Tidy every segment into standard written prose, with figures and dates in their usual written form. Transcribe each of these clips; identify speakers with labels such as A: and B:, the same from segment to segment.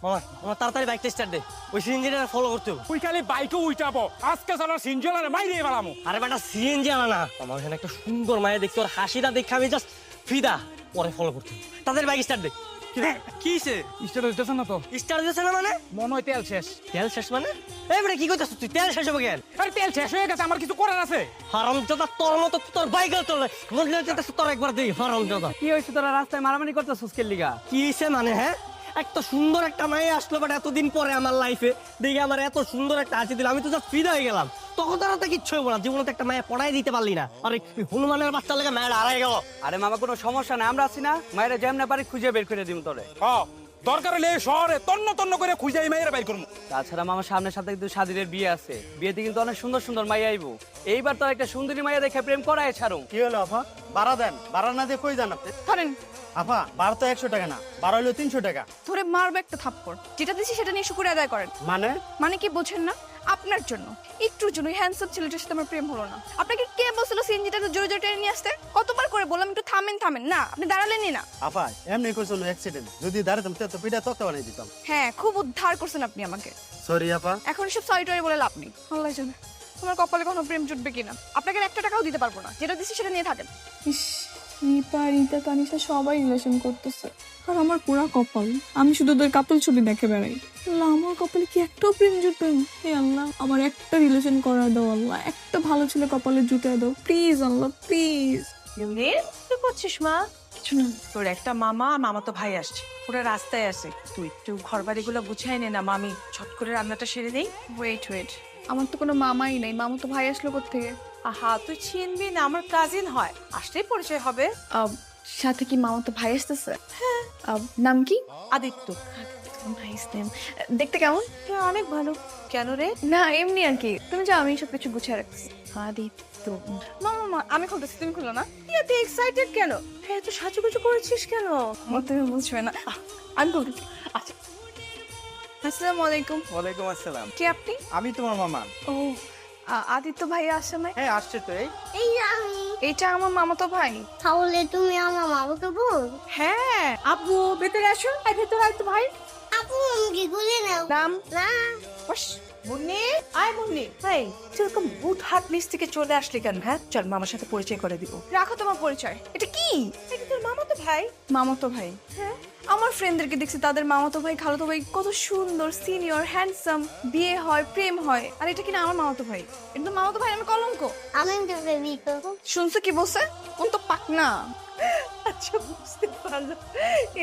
A: মামা আমার তাড়াতাড়ি বাইকটা স্টার্ট দে, ওই সিএনজিটা ফলো করতে হবে।
B: ওই খালি বাইকে উইটাবো, আজকে সালা সিনজলারে মাইরে বেড়ামো।
A: আরে বেটা সিএনজি আনা না, আমার এখানে একটা সুন্দর মায়া দেখতে, ওর হাসিটা দেখে আমি জাস্ট ফিদা, পরে ফলো করতে হবে। তাদের বাইক স্টার্ট দে। কিসে
B: স্টার্ট হইতেছে না তো?
A: স্টার্ট দিতেছে না মানে?
B: মনে হয় তেল শেষ।
A: তেল শেষ মানে? এই বেটা কি করতেছিস তুই? তেল শেষ হবে কেন?
B: আরে তেল শেষ হয়ে গেছে, আমার কিছু করার আছে।
A: হারামজাদা তোর মতো তোর বাইক চলে মনে হচ্ছে তোর একবার দেই। হারামজাদা
C: কি হয়েছে, তোরা রাস্তায় মারামারি করতেছিস কে লিগা?
A: কি হইছে মানে? হ্যাঁ, একটা সুন্দর একটা মায়া আসলো বাট এতদিন পরে আমার লাইফে দেখে আমার এত সুন্দর একটা হাসি দিল, আমি তো জাস্ট ফিদা হয়ে গেলাম। তখন তারা তো কিচ্ছু হইব না, জীবনে তো একটা মায়া পড়াই দিতে পারলি না। আরে হনুমানের বাচ্চা লেগে মায়ের হারাই গেল।
C: আরে মামা কোনো সমস্যা নাই, আমরা আছি না, মায়েরা যেমন পারি খুঁজে বের করে দিম তোরে।
B: দরকার হলে এই শহরে তন্ন তন্ন করে খুঁজে মেয়েরা বাইর করবো।
C: তাছাড়া মামার সামনের সাথে কিন্তু স্বাধীনের বিয়ে আছে, বিয়েতে কিন্তু অনেক সুন্দর সুন্দর মাইয়া আইবো। এইবার তো একটা সুন্দরী মাইয়া দেখে প্রেম করায় ছাড়ো।
D: কি হলো আপা? ভাড়া দেন, ভাড়া না দিয়ে কই যান আপনি?
E: ধরেন
D: আপা ভাড়া তো 100 টাকা না, ভাড়া হলো 300 টাকা।
E: ধরে মারবে একটা থাপ্পড়, যেটা দিছি সেটা নিয়ে শুকুরে আদায় করেন।
D: মানে
E: মানে কি বোঝেন না? আপনার জন্য, একটুর জন্য হ্যান্ডসাম ছেলেটার সাথে আমার প্রেম হলো না। আপনাকে কে বলছিল সিএনজিটাকে জোরে জোরে টেনে নিয়ে আসতে? কতবার করে বললাম একটু থামেন থামেন, না আপনি দাঁড়ালেনই না।
D: আপা এমনি কইছিল অ্যাক্সিডেন্ট, যদি দাঁড়াতাম তো পিঠা তক্তা বানিয়ে দিতাম।
E: হ্যাঁ, খুব উদ্ধার করছেন আপনি আমাকে।
D: সরি আপা।
E: এখন সব সরি টরি বলে লাভ নেই, আল্লাহ জানে তোমার কপালে কোনো প্রেম জুটবে কিনা। আপনাকে 1 টাকাও দিতে পারবো না, যেটা দিছি সেটা নিয়ে থাকেন।
F: ইস, রিপা রিতা তানিশা সবাই রিলেশন করতেছে, আর আমার পুরা কপাল, আমি শুধু ওদের কাপল ছবি দেখে বেড়াই। আল্লাহ, আমার কপালে কি একটাও প্রেম জুটবে না? হে আল্লাহ, আমার একটা রিলেশন করা দাও আল্লাহ, একটা ভালো ছেলে কপালে জুটে দাও প্লিজ আল্লাহ প্লিজ।
G: কি করছিস মা?
F: কিছু না।
G: তোর একটা মামা আর মামা তো ভাই আসছে, ওরা রাস্তায় আছে। তুই একটু ঘর বাড়িগুলো গুছাই নে না, মামি ছট করে রান্নাটা সেরে নেই।
E: ওয়েট ওয়েট, আমার তো কোনো মামাই নেই, মামা তো ভাই আসলো কোত্থেকে?
G: আহা, তুই চিনবি না, আমার কাজিন হয়, আসলেই পরিচয় হবে।
E: সাথে কি মামা তো ভাই আসতেছে? হ্যাঁ। নাম কি?
G: আদিত্য।
E: Nice name. দেখতে কেমন?
G: হ্যাঁ, অনেক ভালো। কেন রে?
E: না এমনি আর কি, তুমি যাও, আমি সব কিছু গুছিয়ে রাখছি। আদিত্য। মামা আমি খুলতেছি, তুমি খুলো না।
G: এত এক্সাইটেড কেন? হ্যাঁ, তুই সাজুগুজু করেছিস কেন?
E: তুমি বুঝবে না, আমি খুলতেছি।
G: আচ্ছা।
E: আসসালামু আলাইকুম।
D: ওয়ালাইকুম আসসালাম।
E: কে আপনি?
D: আমি তোমার মামা।
E: ও, আদিত্য ভাই আসে নাই?
D: হ্যাঁ আসছে তো।
H: এই আমি।
E: এটা আমার মামাতো ভাই।
H: তাহলে তুমি আমার মামাকে বল।
G: হ্যাঁ, আব্বু ভেতরে আসো। আয় ভেতরে আয় তো ভাই।
H: আপু আমাকে গুলে নাও।
G: নাম?
H: না।
G: বস। মুন্নি, আয় মুন্নি। ভাই, তুই এরকম বুট হাট নিচ থেকে চলে আসলি কেন? হ্যাঁ, চল মামার সাথে পরিচয় করে দিব।
E: রাখো তোমার পরিচয়। এটা কি?
G: এটা তোর মামা তো ভাই।
E: মামাতো ভাই? হ্যাঁ, আমার ফ্রেন্ডদেরকে দেখছি তাদের মামাতো ভাই খালাতো ভাই কত সুন্দর, সিনিয়র, হ্যান্ডসাম, বিয়ে হয়, প্রেম হয়, আর এটা কিনা আমার মামাতো ভাই। এটা তো মামাতো ভাই, আমি কলঙ্ক।
H: আমি তোকে বিয়ে করবো।
E: শুনছো কি বলছে? কোন তো পাক না।
G: আচ্ছা, বুঝতে পারলো।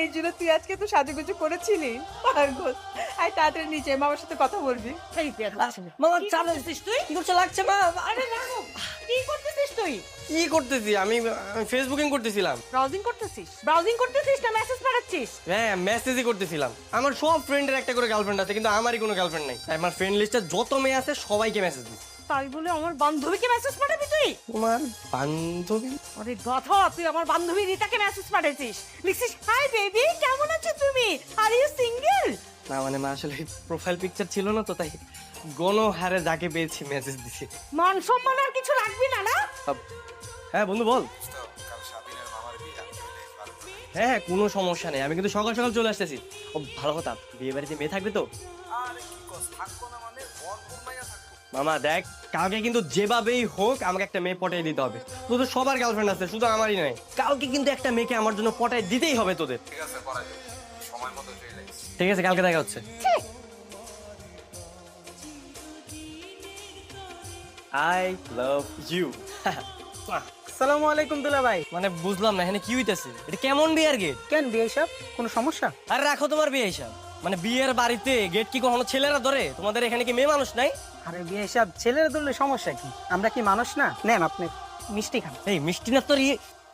G: এই জন্য তুই আজকে তো সাজুগুজু করেছিলি। পাগল। আয় তাড়াতাড়ি নিচে মামার সাথে কথা বলবি।
A: মামা চাপ দিছিস তুই? কি করছ লাগছে মা?
G: আরে রাখো, কি করতেছিস তুই?
A: কি করতেছি আমি? ফেসবুকিং করতেছিলাম।
G: ব্রাউজিং করতেছিস? ব্রাউজিং করতেছিস না মেসেজ পাঠাচ্ছিস?
A: হ্যাঁ, মেসেজই করতেছিলাম। আমার সব ফ্রেন্ডের একটা করে গার্লফ্রেন্ড আছে, কিন্তু আমারই কোনো গার্লফ্রেন্ড নাই। তাই আমার ফ্রেন্ড লিস্টে যত মেয়ে আছে সবাইকে মেসেজ দিই।
G: তাই বলে আমার বান্ধবীকে মেসেজ পাঠাবি তুই?
A: তোমার বান্ধবী?
G: আরে গাধা, তুই আমার বান্ধবী রিতাকে মেসেজ পাঠাইছিস। লিখছিস, হাই বেবি, কেমন আছো তুমি? Are you single?
A: না মানে মা, আসলে প্রোফাইল পিকচার ছিল না তো, তাই গণহারে যাকে পেয়েছি মেসেজ দিছি।
G: মান সম্মান আর কিছু লাগবে না না?
A: হ্যাঁ বন্ধু বল। হ্যাঁ, কোনো সমস্যা নেই, আমি কিন্তু সকাল সকাল চলে আসতেছি। ও ভালো কথা, বিয়ে বাড়িতে মেয়ে থাকবে তো? মামা দেখ, কালকে কিন্তু যেভাবেই হোক আমাকে একটা মেয়ে পটাই দিতে হবে। তোদের সবার গার্লফ্রেন্ড আছে, শুধু আমারই নয়। কালকে কিন্তু একটা মেয়েকে আমার জন্য পটাই দিতেই হবে তোদের। ঠিক আছে, কালকে দেখা হচ্ছে। I love you.
C: আসসালামু আলাইকুম দুলা ভাই।
A: মানে বুঝলাম না, এখানে কি হইতেছে? এটা কেমন বিয়ের গেট?
C: কেন বিয়ে সব কোনো সমস্যা?
A: আর রাখো তোমার বিয়ে হিসাব। মানে বিয়ের বাড়িতে গেট কি কখনো ছেলেরা ধরে? তোমাদের এখানে কি মেয়ে মানুষ নাই?
C: আরে বিয়ে সব ছেলেরা ধরলে সমস্যা কি? আমরা কি মানুষ না? নেন আপনি মিষ্টি খান।
A: এই মিষ্টি না তোর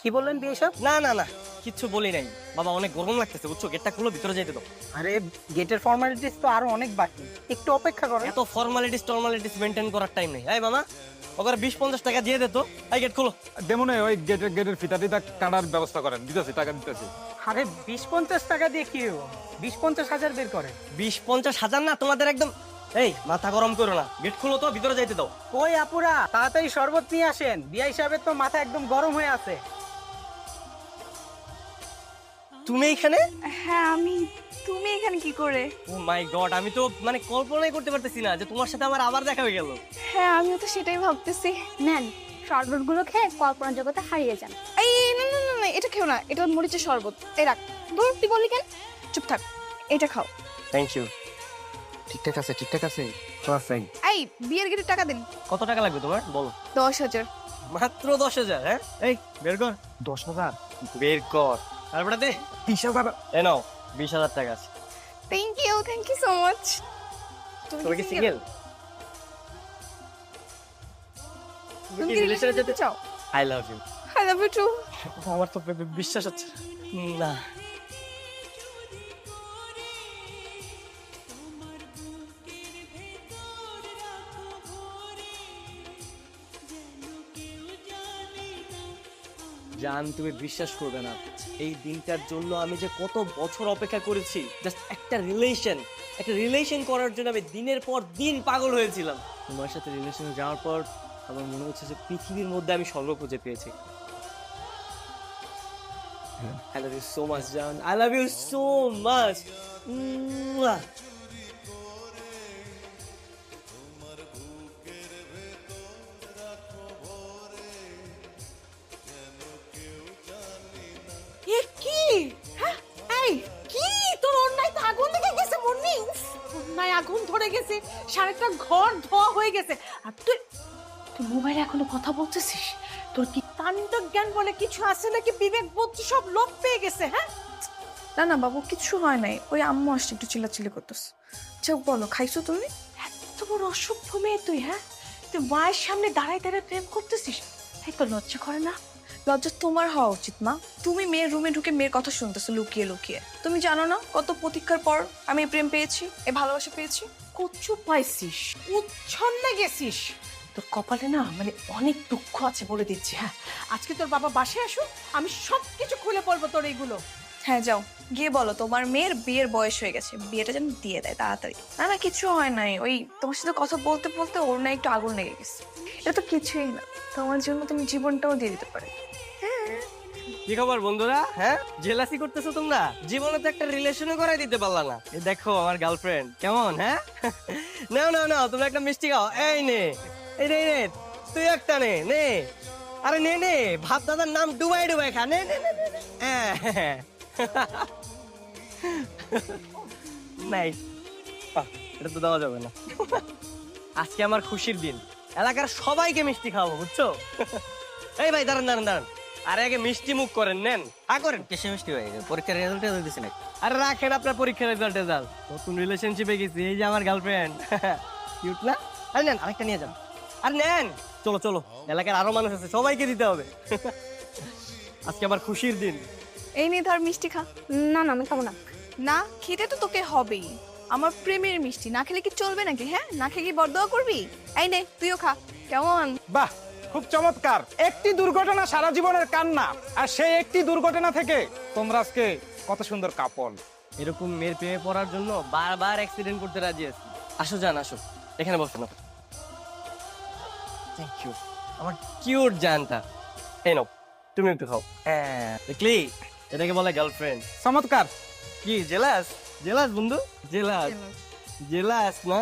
C: কি বললেন বিয়ে সব?
A: না না না, কিচ্ছু বলি নাই বাবা, অনেক গরম লাগতেছে বুঝছো, গেটটা খুলো, ভিতরে যাইতে দাও।
C: আরে গেটের ফর্মালিটিস তো আরো অনেক বাকি, একটু অপেক্ষা করেন।
A: এত ফর্মালিটিস মেনটেন করার টাইম নেই। এই মামা, ওকে 20-50 টাকা দিয়ে দে তো। এই গেট খুলো।
B: দেমনে ওই গেটের ফিতা টিতা কাটার ব্যবস্থা করেন, দিতেছি, টাকা দিতেছি।
C: আরে 20-50 টাকা দিয়ে কি হবো? 20-50 হাজার বের করে।
A: 20-50 হাজার না তোমাদের একদম। এই মাথা গরম করো না, গেট খুলো তো, ভিতরে যাইতে দাও।
C: ওই আপুরা তাড়াতাড়ি শরবত নিয়ে আসেন, বিয়ে হিসাবে তো মাথা একদম গরম হয়ে আছে।
A: তুমি এখানে?
E: হ্যাঁ আমি। তুমি এখানে কি করে?
A: ও মাই গড, আমি তো মানে কল্পনাই করতে পারতেছি না যে তোমার সাথে আমার আবার দেখা হয়ে গেল।
E: হ্যাঁ আমিও তো সেটাই ভাবতেছি।
H: নেন শরবতগুলো খেয়ে কল্পনা জগতে হারিয়ে যান।
E: এই না না না না, এটা খেও না, এটা মরিচের শরবত। এই রাখ। ধর, তুই বলি কেন? চুপ থাক, এটা খাও।
A: Thank you.
B: ঠিকঠাক আছে
A: পারফেক্ট।
E: এই বিয়ের গেটের টাকা দিন।
A: কত টাকা লাগবে তোমার বলো?
E: 10,000।
A: মাত্র 10,000? হ্যাঁ, এই বের কর।
B: 10,000
A: বের কর। তারপরে দে।
B: 20,000
A: এ নাও 20,000 টাকা আছে।
E: Thank you so much.
A: তুমি কি সিঙ্গেল?
E: তুমি কি রিলেশনে যেতে চাও?
A: I love you.
E: I love you too.
A: আমার তো বিশ্বাস হচ্ছে না। জান, তুমি বিশ্বাস করবে না, এই দিনটার জন্য আমি যে কত বছর অপেক্ষা করেছি। জাস্ট একটা রিলেশন করার জন্য আমি দিনের পর দিন পাগল হয়েছিলাম। তোমার সাথে রিলেশনে যাওয়ার পর আমার মনে হচ্ছে যে পৃথিবীর মধ্যে আমি স্বর্গ খুঁজে পেয়েছি। I love you so much, John. I love you so much. Mwah.
G: এ কি? হ্যাঁ? এই কি তোর অন্যায় তো আগুন লেগে গেছে মুন্নি। উফ, অন্যায় আগুন ধরে গেছে, সারাটা ঘর ধোয়া হয়ে গেছে। আর তুই তুই মোবাইলে এখনো কথা বলতেছিস? তোর কি কাণ্ড জ্ঞান বলে কিছু আছে নাকি? বিবেক বোধ সব লোপ পেয়ে গেছে? হ্যাঁ
E: না না বাবু, কিছু হয় নাই, ওই আম্মু আসছে একটু চিল্লাচিল্লি করতেছে। চোখ বলো, খাইছো তুমি?
G: এত বড় অসভ্য মেয়ে তুই। হ্যাঁ, তুই মায়ের সামনে দাঁড়ায় দাঁড়ায় প্রেম করতেছিস? এই তো লজ্জা করে না?
E: লজ্জা তোমার হওয়া উচিত মা। তুমি মেয়ের রুমে ঢুকে মেয়ের কথা শুনতেছো লুকিয়ে লুকিয়ে। তুমি জানো না কত প্রতীক্ষার পর আমি এই প্রেম পেয়েছি, এই ভালোবাসা পেয়েছি।
G: কচু পাইছিস, উচ্ছন্নে গেছিস। তোর কপালে না মানে অনেক দুঃখ আছে বলে দিচ্ছি। হ্যাঁ, আজকে তোর বাবা বাসায় আসুক, আমি সব কিছু খুলে পড়বো তোর এইগুলো।
E: হ্যাঁ যাও গিয়ে বলো তোমার মেয়ের বিয়ের বয়স হয়ে গেছে, বিয়েটা যেন দিয়ে দেয় তাড়াতাড়ি। না না কিছু হয় নাই, ওই তোমার সাথে কথা বলতে বলতে ওর না একটু আগুন লেগে গেছে। এটা তো কিছুই না, তোমার জন্য তুমি জীবনটাও দিয়ে দিতে পারে।
A: কি খবর বন্ধুরা? হ্যাঁ, জেলাসি করতেছো তোমরা? জীবনে তো একটা রিলেশনও করাই দিতে পারলা না। এই দেখো আমার গার্লফ্রেন্ড কেমন। হ্যাঁ, নাও নাও নাও, তোমরা একটা মিষ্টি খাও। এই নে, এই নে নে, তুই একটা নে নে। আরে নে নে, ভাব দাদার নাম ডুবাই ডুবাই খা। নে নে নে নে, নে। হ্যাঁ। নাই, এটা তো দেওয়া যাবে না। আজকে আমার খুশির দিন, এলাকার সবাইকে মিষ্টি খাওয়াবো, বুঝছো? এই ভাই দাঁড়ান দাঁড়ান দাঁড়ান, আরে আগে মিষ্টি মুখ করেন, নেন। করেন।
C: কিসে মিষ্টি হয়ে গেছে? পরীক্ষার রেজাল্ট দিছে নাকি?
A: আরে রাখেন আপনার পরীক্ষার রেজাল্ট। নতুন রিলেশনশিপে গেছি, এই যে আমার গার্লফ্রেন্ড। কিউট না? আরে নেন, আরেকটা নিয়ে যান। আর নেন, চলো চলো, এলাকার আরো মানুষ আছে, সবাইকে দিতে হবে। আজকে আমার খুশির দিন।
E: এই নিয়ে ধর মিষ্টি খা।
H: না না আমি খাবো না।
E: না খেতে তো তোকে হবেই, আমার প্রেমের মিষ্টি। না খেলে কি চলবে নাকি? হ্যাঁ, না খেয়ে কি বরদোয়া করবি? এই নে তুইও খা। কেমন?
B: বাহ, খুব চমৎকার। একটি দুর্ঘটনা সারা জীবনের কান্না, আর সেই একটি দুর্ঘটনা থেকে তোমরা আজকে কত সুন্দর কাপল।
A: এরকম মেয়ের প্রেমে পড়ার জন্য বারবার অ্যাক্সিডেন্ট করতে রাজি আছি। আসো জান, আসো, এখানে বসো না। থ্যাংক ইউ আমার কিউট জানটা। এই নাও, তুমি একটু খাও। হ্যাঁ, দেখলি, এটাকে বলে গার্লফ্রেন্ড।
B: চমৎকার।
A: কি জেলাস? জেলাস বন্ধু? জেলাস? জেলাস না?